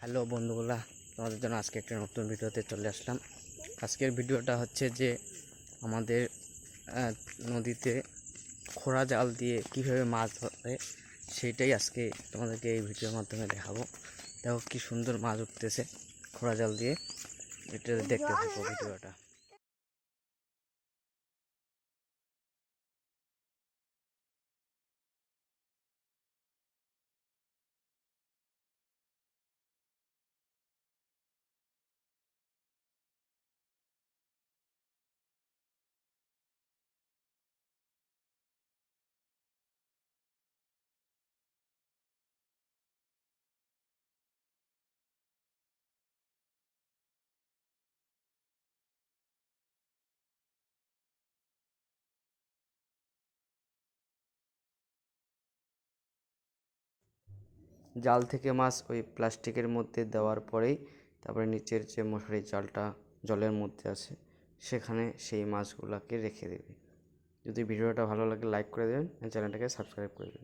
Hello বন্ধুগুলা, তোমাদের জন্য আজকে একটা নতুন ভিডিওতে চলে আসলাম। আজকের ভিডিওটা হচ্ছে যে আমাদের নদীতে খোড়া জাল দিয়ে কীভাবে মাছ ধরে সেইটাই আজকে তোমাদেরকে এই ভিডিওর মাধ্যমে দেখাবো। দেখো কি সুন্দর মাছ উঠতেছে খোড়া জাল দিয়ে, এটা দেখতে থাকো ভিডিওটা। জাল থেকে মাছ ওই প্লাস্টিকের মধ্যে দেওয়ার পরেই তারপরে নিচের যে মশারি জালটা জলের মধ্যে আছে সেখানে সেই মাছগুলোকে রেখে দেবে। যদি ভিডিওটা ভালো লাগে লাইক করে দেবেন, চ্যানেলটাকে সাবস্ক্রাইব করে দেবেন।